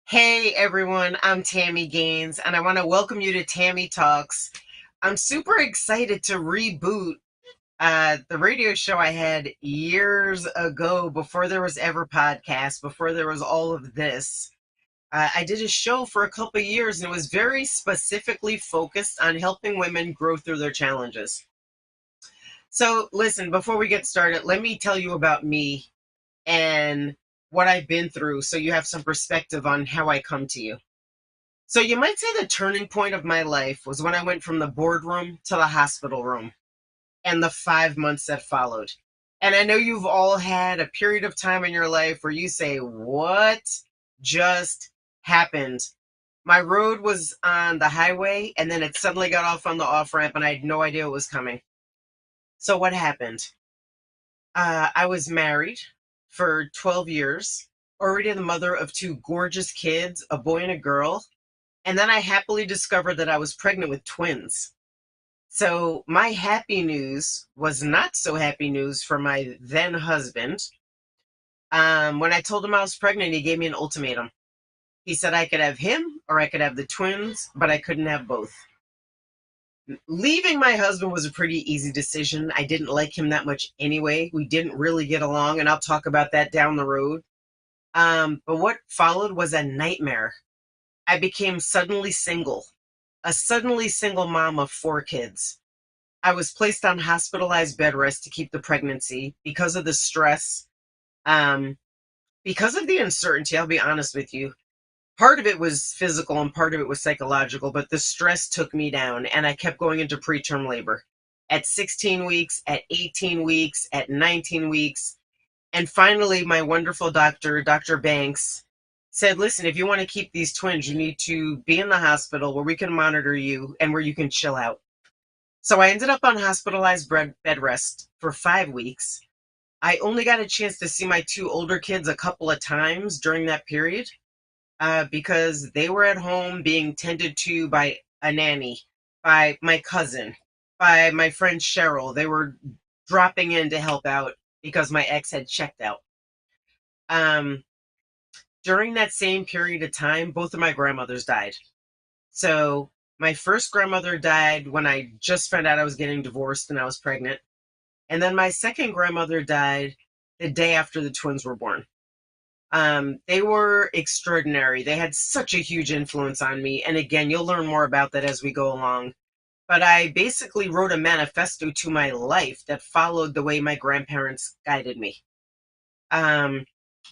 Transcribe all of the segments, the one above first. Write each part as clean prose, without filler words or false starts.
Hey everyone, I'm Tami Gaines, and I want to welcome you to Tami Talks. I'm super excited to reboot the radio show I had years ago before there was ever podcasts, before there was all of this. I did a show for a couple of years, and it was very specifically focused on helping women grow through their challenges. So, listen, before we get started, let me tell you about me and what I've been through so you have some perspective on how I come to you. So you might say the turning point of my life was when I went from the boardroom to the hospital room and the 5 months that followed. And I know you've all had a period of time in your life where you say, what just happened? My road was on the highway and then it suddenly got off on the off ramp and I had no idea it was coming. So what happened? I was married for 12 years, already the mother of two gorgeous kids, a boy and a girl. And then I happily discovered that I was pregnant with twins. So my happy news was not so happy news for my then husband. When I told him I was pregnant, he gave me an ultimatum. He said I could have him or I could have the twins, but I couldn't have both. Leaving my husband was a pretty easy decision. I didn't like him that much anyway. We didn't really get along, and I'll talk about that down the road. But what followed was a nightmare. I became suddenly single, a suddenly single mom of four kids. I was placed on hospitalized bed rest to keep the pregnancy because of the stress, um, because of the uncertainty. I'll be honest with you. Part of it was physical and part of it was psychological, but the stress took me down and I kept going into preterm labor at 16 weeks, at 18 weeks, at 19 weeks. And finally, my wonderful doctor, Dr. Banks, said, listen, if you want to keep these twins, you need to be in the hospital where we can monitor you and where you can chill out. So I ended up on hospitalized bed rest for 5 weeks. I only got a chance to see my two older kids a couple of times during that period because they were at home being tended to by a nanny, by my cousin, by my friend Cheryl. They were dropping in to help out because my ex had checked out. Um, During that same period of time, both of my grandmothers died. So my first grandmother died when I just found out I was getting divorced and I was pregnant. And then my second grandmother died the day after the twins were born. They were extraordinary. They had such a huge influence on me. And again, you'll learn more about that as we go along. But I basically wrote a manifesto to my life that followed the way my grandparents guided me. Um,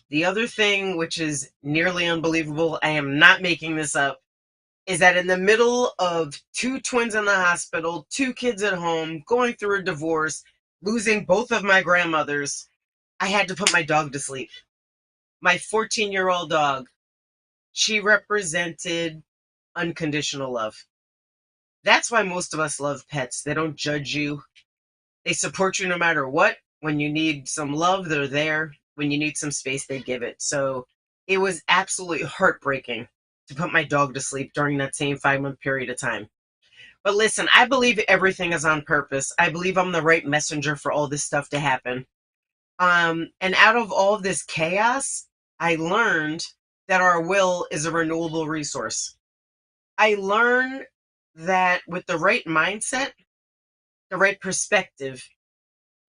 the other thing, which is nearly unbelievable, I am not making this up, is that in the middle of two twins in the hospital, two kids at home, going through a divorce, losing both of my grandmothers, I had to put my dog to sleep. My 14-year-old dog, she represented unconditional love. That's why most of us love pets. They don't judge you. They support you no matter what. When you need some love, they're there. When you need some space, they give it. So it was absolutely heartbreaking to put my dog to sleep during that same 5 month period of time. But listen, I believe everything is on purpose. I believe I'm the right messenger for all this stuff to happen. And out of all of this chaos, I learned that our will is a renewable resource. I learned that with the right mindset, the right perspective,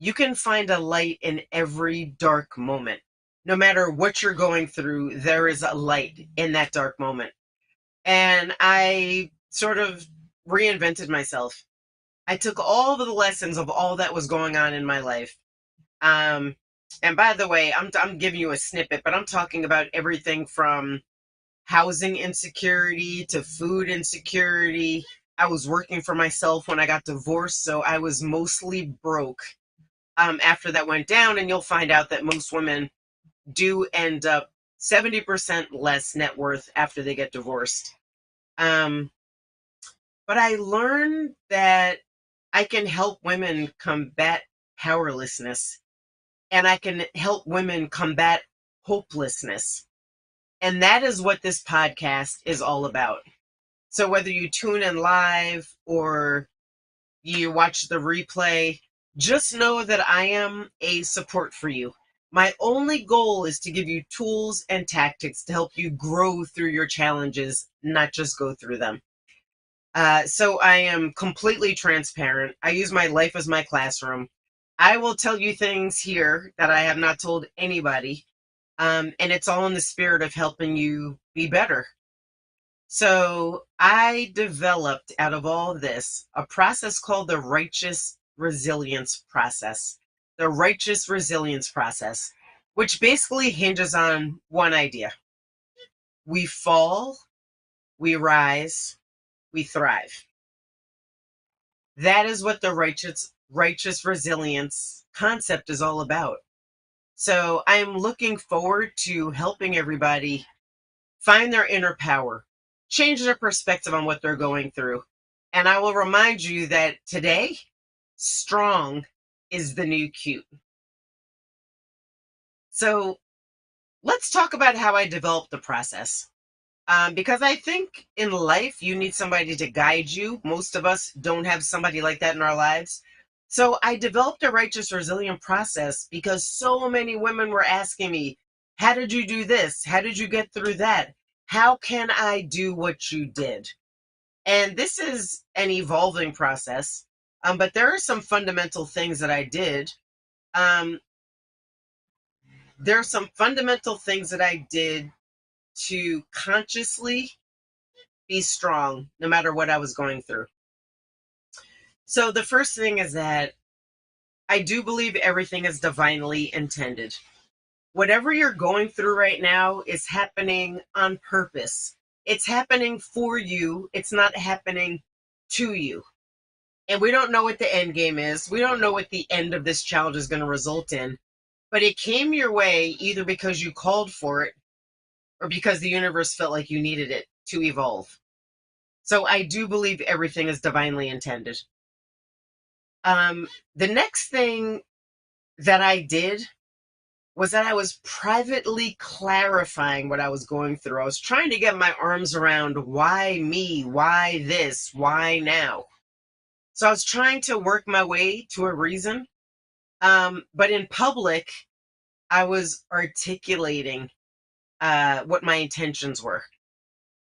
you can find a light in every dark moment. No matter what you're going through, there is a light in that dark moment. And I sort of reinvented myself. I took all of the lessons of all that was going on in my life. Um, and by the way, I'm giving you a snippet, but I'm talking about everything from housing insecurity to food insecurity. I was working for myself when I got divorced, so I was mostly broke after that went down. And you'll find out that most women do end up 70% less net worth after they get divorced. Um, but I learned that I can help women combat powerlessness and I can help women combat hopelessness. And that is what this podcast is all about. So whether you tune in live or you watch the replay, just know that I am a support for you. My only goal is to give you tools and tactics to help you grow through your challenges, not just go through them. So I am completely transparent. I use my life as my classroom. I will tell you things here that I have not told anybody. And it's all in the spirit of helping you be better. So I developed out of all of this a process called the righteous resilience process. The righteous resilience process, which basically hinges on one idea. We fall, we rise, we thrive. That is what the righteous resilience concept is all about. So I'm looking forward to helping everybody find their inner power, change their perspective on what they're going through. And I will remind you that today, strong is the new cute. So let's talk about how I developed the process. Because I think in life, you need somebody to guide you. Most of us don't have somebody like that in our lives. So I developed a righteous resilient process because so many women were asking me, how did you do this? How did you get through that? How can I do what you did? And this is an evolving process. But there are some fundamental things that I did. Um, there are some fundamental things that I did to consciously be strong no matter what I was going through. So the first thing is that I do believe everything is divinely intended. Whatever you're going through right now is happening on purpose. It's happening for you. It's not happening to you. And we don't know what the end game is. We don't know what the end of this challenge is going to result in. But it came your way either because you called for it or because the universe felt like you needed it to evolve. So I do believe everything is divinely intended. The next thing that I did was that I was privately clarifying what I was going through. I was trying to get my arms around why me, why this, why now. So I was trying to work my way to a reason. But in public, I was articulating what my intentions were.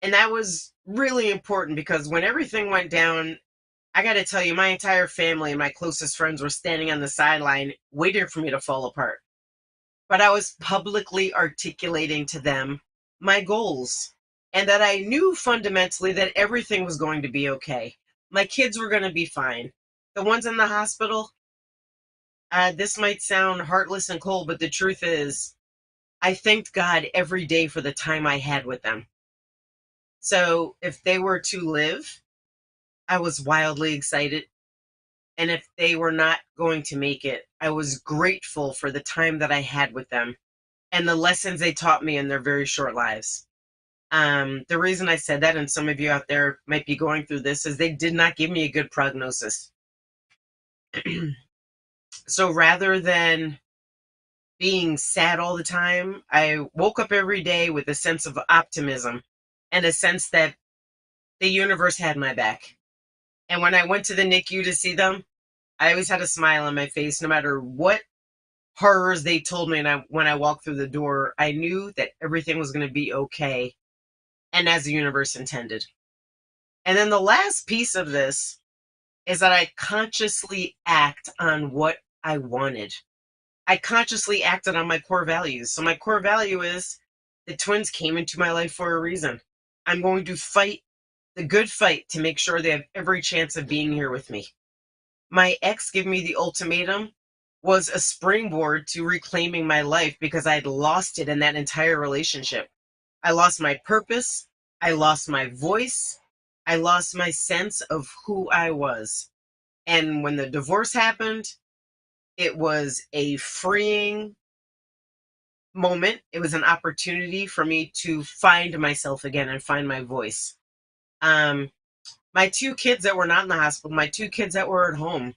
And that was really important because when everything went down, I got to tell you, my entire family and my closest friends were standing on the sideline waiting for me to fall apart. But I was publicly articulating to them my goals and that I knew fundamentally that everything was going to be okay. My kids were going to be fine. The ones in the hospital, this might sound heartless and cold, but the truth is, I thanked God every day for the time I had with them. So if they were to live, I was wildly excited. And if they were not going to make it, I was grateful for the time that I had with them and the lessons they taught me in their very short lives. The reason I said that, and some of you out there might be going through this, is they did not give me a good prognosis. So rather than being sad all the time, I woke up every day with a sense of optimism and a sense that the universe had my back. And when I went to the NICU to see them, I always had a smile on my face no matter what horrors they told me. And when I walked through the door, I knew that everything was going to be okay and as the universe intended. And then the last piece of this is that I consciously act on what I wanted. I consciously acted on my core values. So my core value is the twins came into my life for a reason. I'm going to fight the good fight to make sure they have every chance of being here with me. My ex giving me the ultimatum was a springboard to reclaiming my life because I'd lost it in that entire relationship. I lost my purpose. I lost my voice. I lost my sense of who I was. And when the divorce happened, it was a freeing moment. It was an opportunity for me to find myself again and find my voice. My two kids that were not in the hospital, my two kids that were at home,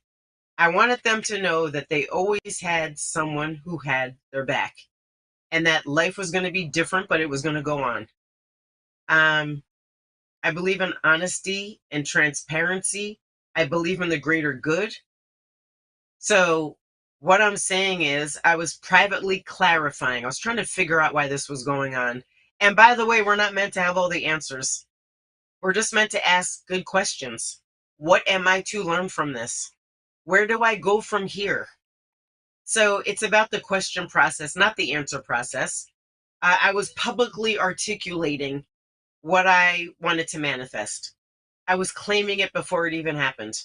I wanted them to know that they always had someone who had their back and that life was going to be different, but it was going to go on. I believe in honesty and transparency. I believe in the greater good. So What I'm saying is, I was privately clarifying. I was trying to figure out why this was going on. And by the way, we're not meant to have all the answers. We're just meant to ask good questions. What am I to learn from this? Where do I go from here? So it's about the question process, not the answer process. I was publicly articulating what I wanted to manifest. I was claiming it before it even happened.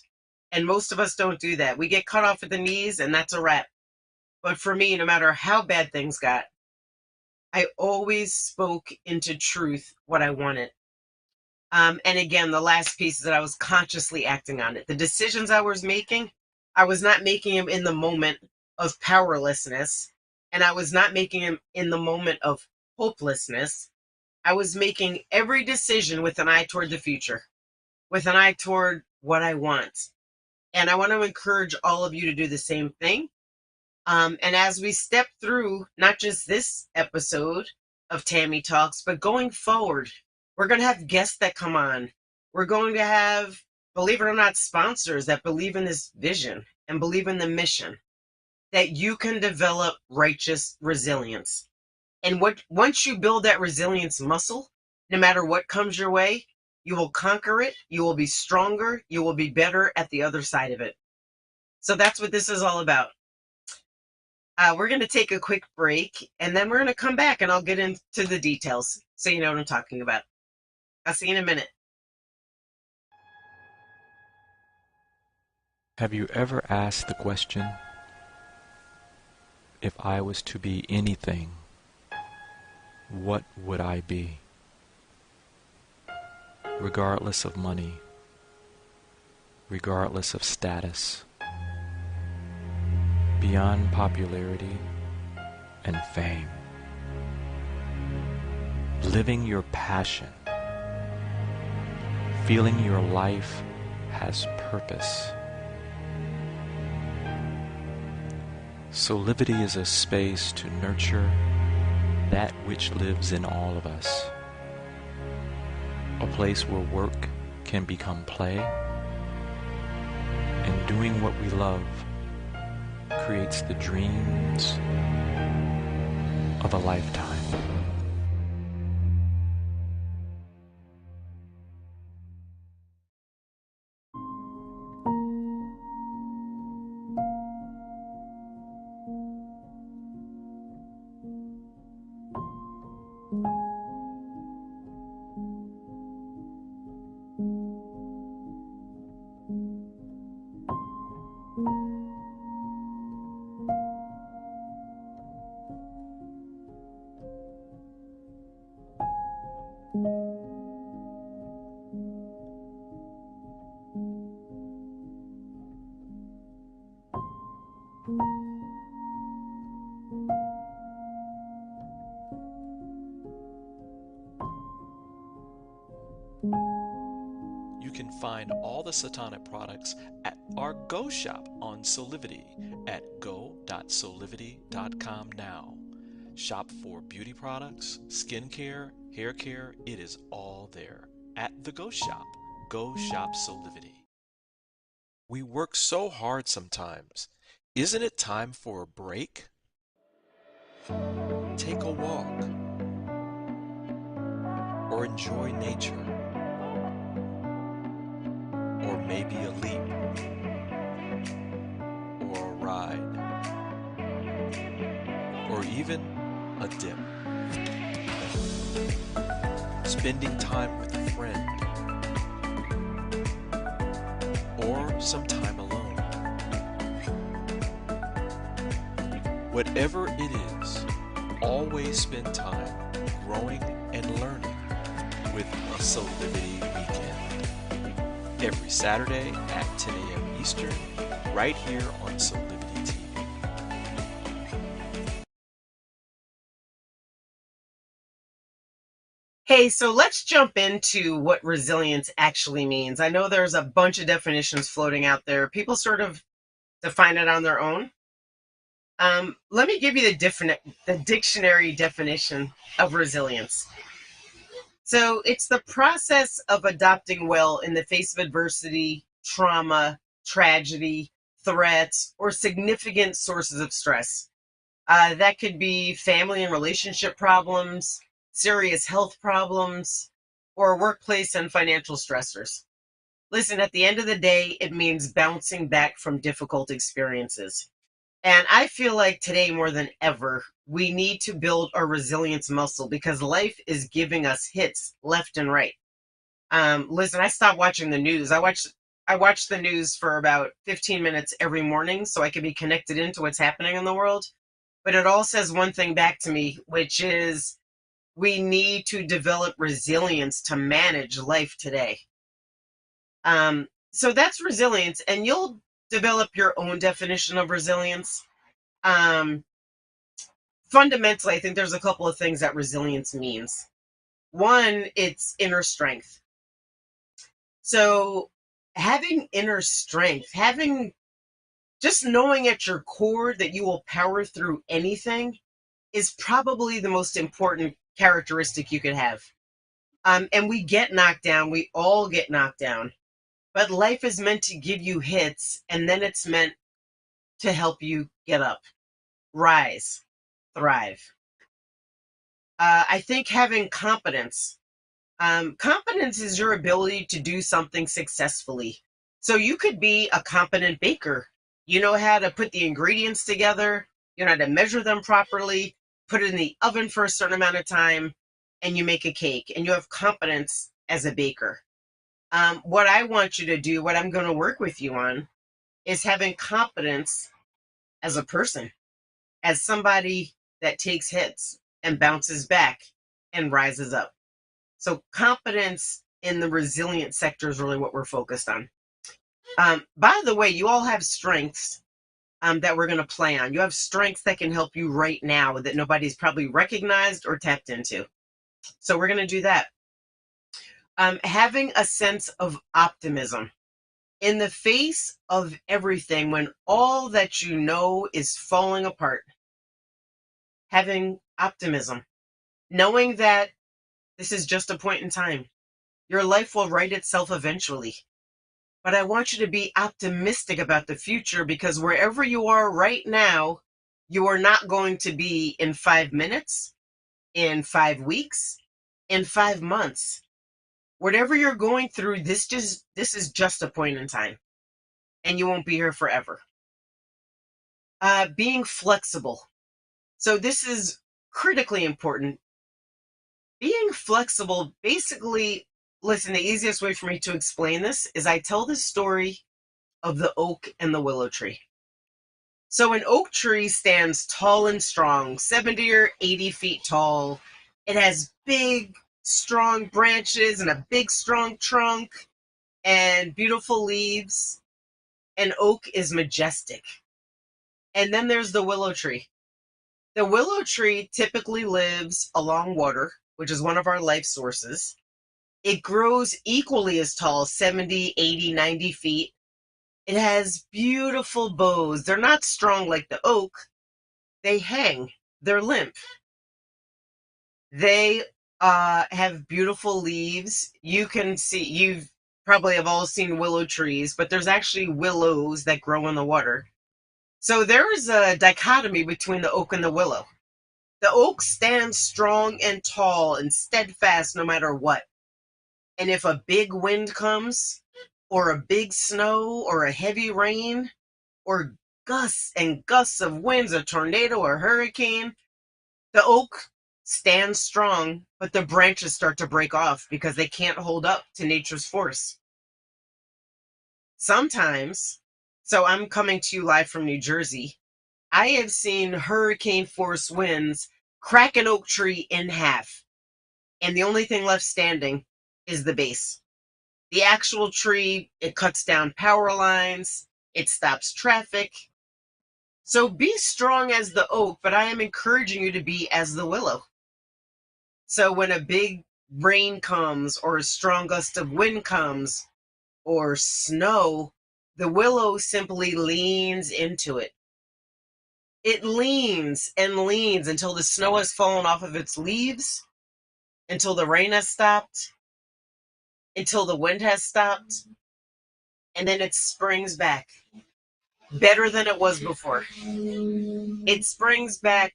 And most of us don't do that. We get cut off at the knees, and that's a wrap. But for me, no matter how bad things got, I always spoke into truth what I wanted. And again, the last piece is that I was consciously acting on it. The decisions I was making, I was not making them in the moment of powerlessness, and I was not making them in the moment of hopelessness. I was making every decision with an eye toward the future, with an eye toward what I want. And I want to encourage all of you to do the same thing. And as we step through not just this episode of Tami Talks, but going forward, we're going to have guests that come on. We're going to have, believe it or not, sponsors that believe in this vision and believe in the mission that you can develop righteous resilience. And once you build that resilience muscle, no matter what comes your way, you will conquer it. You will be stronger. You will be better at the other side of it. So that's what this is all about. We're going to take a quick break, and then we're going to come back and I'll get into the details so you know what I'm talking about. I'll see you in a minute. Have you ever asked the question, if I was to be anything, what would I be? Regardless of money, regardless of status, beyond popularity and fame. Living your passion, feeling your life has purpose. Solivity is a space to nurture that which lives in all of us. A place where work can become play, and doing what we love creates the dreams of a lifetime. You can find all the Satonic products at our Go shop on Solivity at go.solivity.com now. Shop for beauty products, skincare, hair care, it is all there at the Go shop. Go shop Solivity. We work so hard sometimes. Isn't it time for a break? Take a walk or enjoy nature. Or maybe a leap, or a ride, or even a dip. Spending time with a friend, or some time alone. Whatever it is, always spend time growing and learning with a Solivity weekend. Every Saturday at 10 a.m. Eastern, right here on Solivity TV. Hey, so let's jump into what resilience actually means. I know there's a bunch of definitions floating out there. People sort of define it on their own. Let me give you the dictionary definition of resilience. So it's the process of adapting well in the face of adversity, trauma, tragedy, threats, or significant sources of stress. That could be family and relationship problems, serious health problems, or workplace and financial stressors. Listen, at the end of the day, it means bouncing back from difficult experiences. And I feel like today more than ever, we need to build our resilience muscle because life is giving us hits left and right. Listen, I stopped watching the news. I watch the news for about 15 minutes every morning so I can be connected into what's happening in the world. But it all says one thing back to me, which is we need to develop resilience to manage life today. So that's resilience, and you'll develop your own definition of resilience. Um, Fundamentally, I think there's a couple of things that resilience means. One, it's inner strength. So having inner strength, having just knowing at your core that you will power through anything is probably the most important characteristic you could have. And we get knocked down. We all get knocked down. But life is meant to give you hits, and then it's meant to help you get up, rise, thrive. I think having competence. Competence is your ability to do something successfully. So you could be a competent baker. You know how to put the ingredients together, you know how to measure them properly, put it in the oven for a certain amount of time, and you make a cake, and you have competence as a baker. What I want you to do, what I'm going to work with you on, is having competence as a person, as somebody that takes hits and bounces back and rises up. So competence in the resilient sector is really what we're focused on. By the way, you all have strengths that we're going to play on. You have strengths that can help you right now that nobody's probably recognized or tapped into. So we're going to do that. Having a sense of optimism in the face of everything when all that you know is falling apart. Having optimism, knowing that this is just a point in time. Your life will right itself eventually. But I want you to be optimistic about the future because wherever you are right now, you are not going to be in 5 minutes, in 5 weeks, in 5 months. Whatever you're going through, this is just a point in time, and you won't be here forever. Being flexible. So this is critically important. Being flexible, basically, listen, the easiest way for me to explain this is I tell the story of the oak and the willow tree. So an oak tree stands tall and strong, 70 or 80 feet tall. It has big, strong branches and a big, strong trunk and beautiful leaves. An oak is majestic. And then there's the willow tree. The willow tree typically lives along water, which is one of our life sources. It grows equally as tall, 70, 80, 90 feet. It has beautiful boughs. They're not strong like the oak. They hang. They're limp. They have beautiful leaves. You can see, you've probably have all seen willow trees, but there's actually willows that grow in the water. So there is a dichotomy between the oak and the willow. The oak stands strong and tall and steadfast no matter what. And if a big wind comes, or a big snow, or a heavy rain, or gusts and gusts of winds, a tornado or hurricane, the oak stands strong, but the branches start to break off because they can't hold up to nature's force. Sometimes, so I'm coming to you live from New Jersey, I have seen hurricane force winds crack an oak tree in half, and the only thing left standing is the base. The actual tree, it cuts down power lines, it stops traffic. So be strong as the oak, but I am encouraging you to be as the willow. So when a big rain comes, or a strong gust of wind comes, or snow, the willow simply leans into it. It leans and leans until the snow has fallen off of its leaves, until the rain has stopped, until the wind has stopped, and then it springs back. better than it was before. It springs back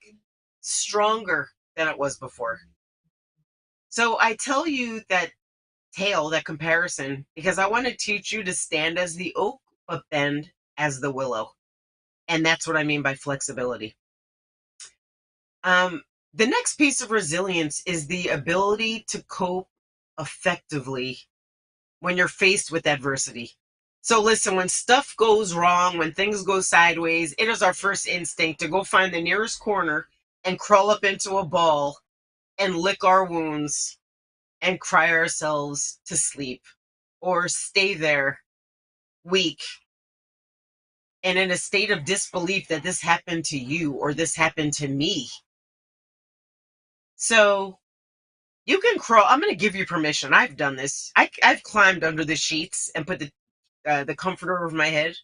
stronger than it was before. So I tell you that tale, that comparison, because I want to teach you to stand as the oak, but bend as the willow. And that's what I mean by flexibility. The next piece of resilience is the ability to cope effectively when you're faced with adversity. So listen, when stuff goes wrong, when things go sideways, it is our first instinct to go find the nearest corner and crawl up into a ball and lick our wounds and cry ourselves to sleep, or stay there weak and in a state of disbelief that this happened to you or this happened to me. So you can crawl. I'm going to give you permission. I've done this. I've climbed under the sheets and put the comforter over my head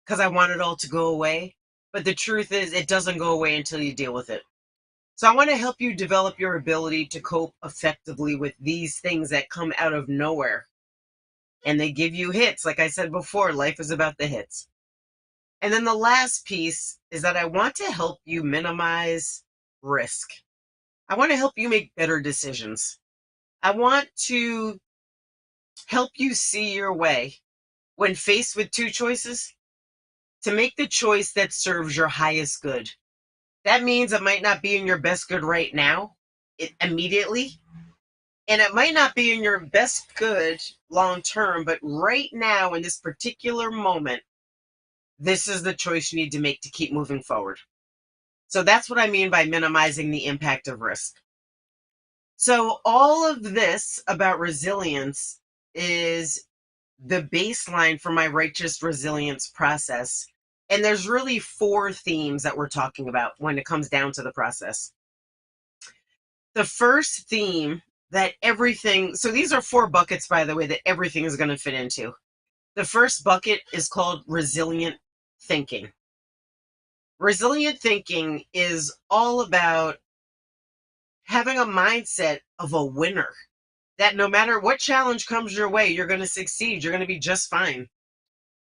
because I want it all to go away. But the truth is, it doesn't go away until you deal with it. So I want to help you develop your ability to cope effectively with these things that come out of nowhere. And they give you hits. Like I said before, life is about the hits. And then the last piece is that I want to help you minimize risk. I want to help you make better decisions. I want to help you see your way when faced with two choices to make the choice that serves your highest good. That means it might not be in your best good right now, immediately, and it might not be in your best good long term, but right now in this particular moment, this is the choice you need to make to keep moving forward. So that's what I mean by minimizing the impact of risk. So all of this about resilience is the baseline for my righteous resilience process. And there's really four themes that we're talking about when it comes down to the process. The first theme that everything, so these are four buckets, by the way, that everything is going to fit into. The first bucket is called resilient thinking. Resilient thinking is all about having a mindset of a winner, that no matter what challenge comes your way, you're going to succeed. You're going to be just fine.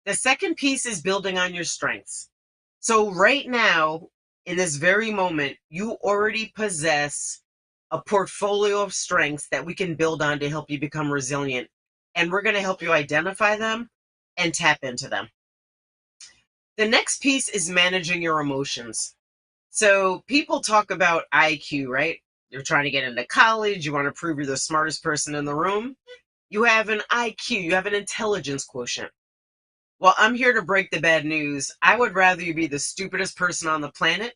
The second piece is building on your strengths. So right now, in this very moment, you already possess a portfolio of strengths that we can build on to help you become resilient. And we're going to help you identify them and tap into them. The next piece is managing your emotions. So people talk about IQ, right? You're trying to get into college. You want to prove you're the smartest person in the room. You have an IQ. You have an intelligence quotient. Well, I'm here to break the bad news. I would rather you be the stupidest person on the planet,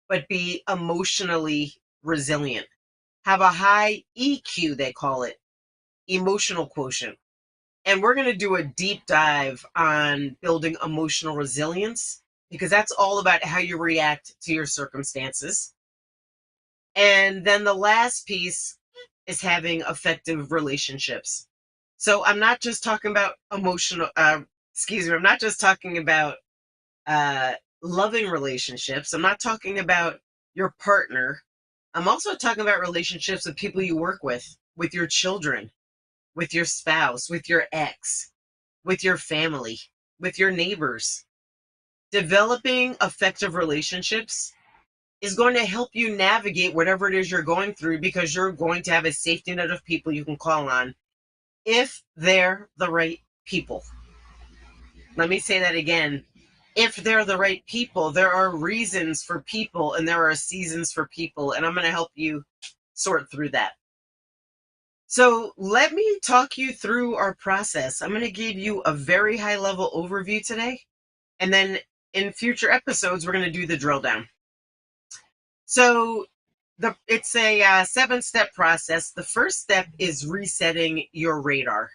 but be emotionally resilient. Have a high EQ, they call it, emotional quotient. And we're going to do a deep dive on building emotional resilience because that's all about how you react to your circumstances. And then the last piece is having effective relationships. So I'm not just talking about I'm not just talking about loving relationships. I'm not talking about your partner. I'm also talking about relationships with people you work with your children, with your spouse, with your ex, with your family, with your neighbors. Developing effective relationships is going to help you navigate whatever it is you're going through because you're going to have a safety net of people you can call on if they're the right people. Let me say that again. If they're the right people, there are reasons for people and there are seasons for people, and I'm going to help you sort through that. So let me talk you through our process. I'm going to give you a very high level overview today, and then in future episodes, we're going to do the drill down. So it's a 7-step process. The first step is resetting your radar.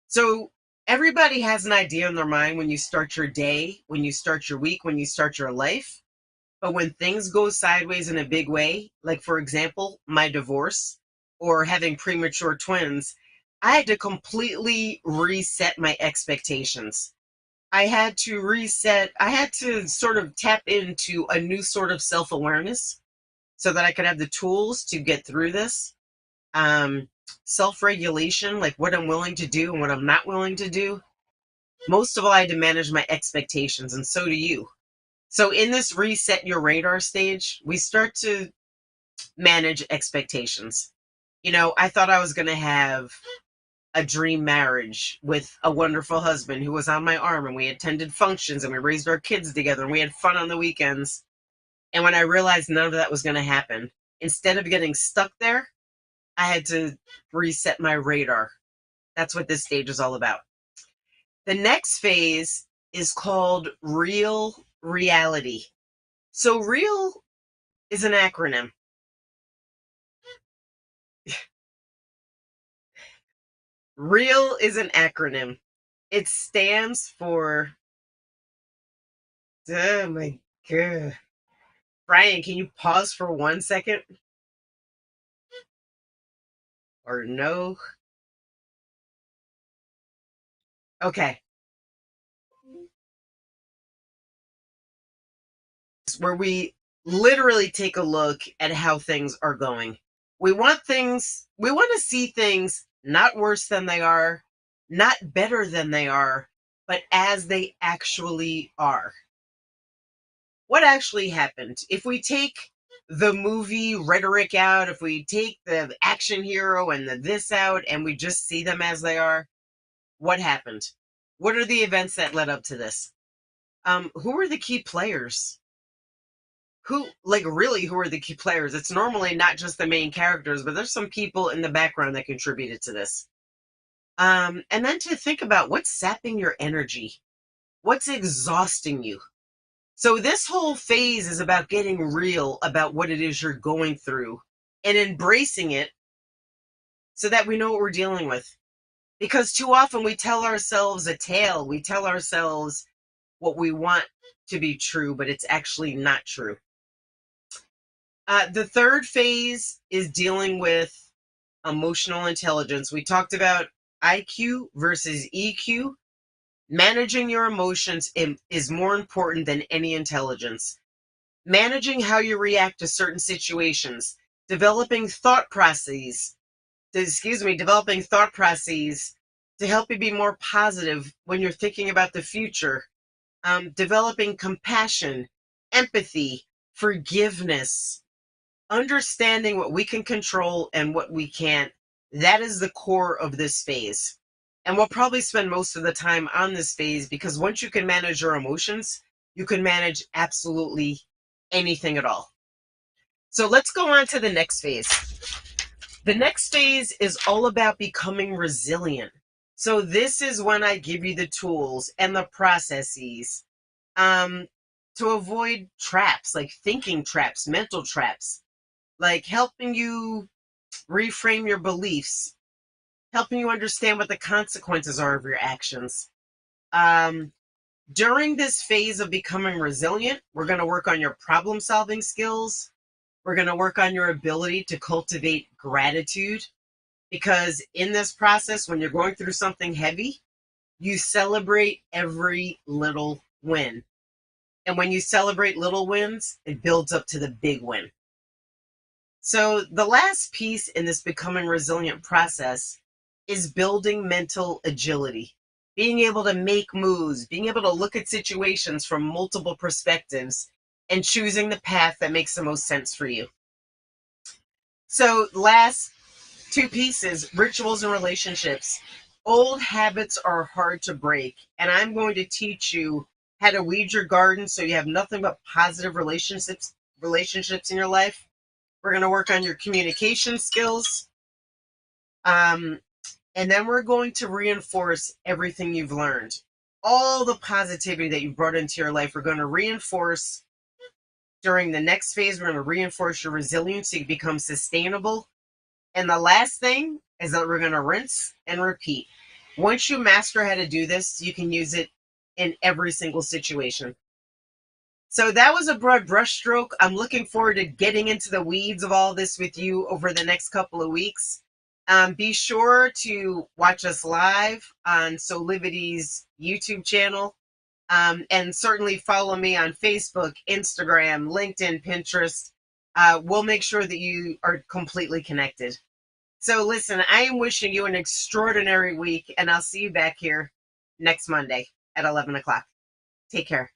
So everybody has an idea in their mind when you start your day, when you start your week, when you start your life. But when things go sideways in a big way, like for example, my divorce or having premature twins, I had to completely reset my expectations. I had to sort of tap into a new sort of self-awareness so that I could have the tools to get through this. Self-regulation, like what I'm willing to do and what I'm not willing to do. most of all, I had to manage my expectations, and so do you. So in this reset your radar stage, we start to manage expectations. I thought I was going to have a dream marriage with a wonderful husband who was on my arm, and we attended functions and we raised our kids together and we had fun on the weekends. And when I realized none of that was going to happen, instead of getting stuck there, I had to reset my radar. That's what this stage is all about. The next phase is called real reality. So, real is an acronym. Real is an acronym. It stands for, oh my God. Brian, can you pause for 1 second? Or no? Okay. Where we literally take a look at how things are going. We want to see things not worse than they are, not better than they are, but as they actually are. What actually happened? If we take the movie rhetoric out, if we take the action hero and the this out and we just see them as they are, what happened? What are the events that led up to this? Who are the key players? Who are the key players? It's normally not just the main characters, but there's some people in the background that contributed to this. And then to think about what's sapping your energy, what's exhausting you. So this whole phase is about getting real about what it is you're going through and embracing it so that we know what we're dealing with. Because too often we tell ourselves a tale, we tell ourselves what we want to be true, but it's actually not true. The third phase is dealing with emotional intelligence. We talked about IQ versus EQ. Managing your emotions is more important than any intelligence. Managing how you react to certain situations, developing thought processes, developing thought processes to help you be more positive when you're thinking about the future. Developing compassion, empathy, forgiveness, understanding what we can control and what we can't. That is the core of this phase. And we'll probably spend most of the time on this phase because once you can manage your emotions, you can manage absolutely anything at all. So let's go on to the next phase. The next phase is all about becoming resilient. So this is when I give you the tools and the processes to avoid traps, like thinking traps, mental traps, like helping you reframe your beliefs, helping you understand what the consequences are of your actions. During this phase of becoming resilient, we're going to work on your problem solving skills. We're going to work on your ability to cultivate gratitude because in this process, when you're going through something heavy, you celebrate every little win. And when you celebrate little wins, it builds up to the big win. So the last piece in this becoming resilient process is building mental agility, being able to make moves, being able to look at situations from multiple perspectives and choosing the path that makes the most sense for you. So last two pieces, rituals and relationships. Old habits are hard to break, and I'm going to teach you how to weed your garden so you have nothing but positive relationships in your life. We're going to work on your communication skills. And then we're going to reinforce everything you've learned. All the positivity that you brought into your life, we're going to reinforce during the next phase. We're going to reinforce your resilience so you become sustainable. And the last thing is that we're going to rinse and repeat. Once you master how to do this, you can use it in every single situation. So that was a broad brushstroke. I'm looking forward to getting into the weeds of all this with you over the next couple of weeks. Be sure to watch us live on Solivity's YouTube channel. And certainly follow me on Facebook, Instagram, LinkedIn, Pinterest. We'll make sure that you are completely connected. So listen, I am wishing you an extraordinary week, and I'll see you back here next Monday at 11 o'clock. Take care.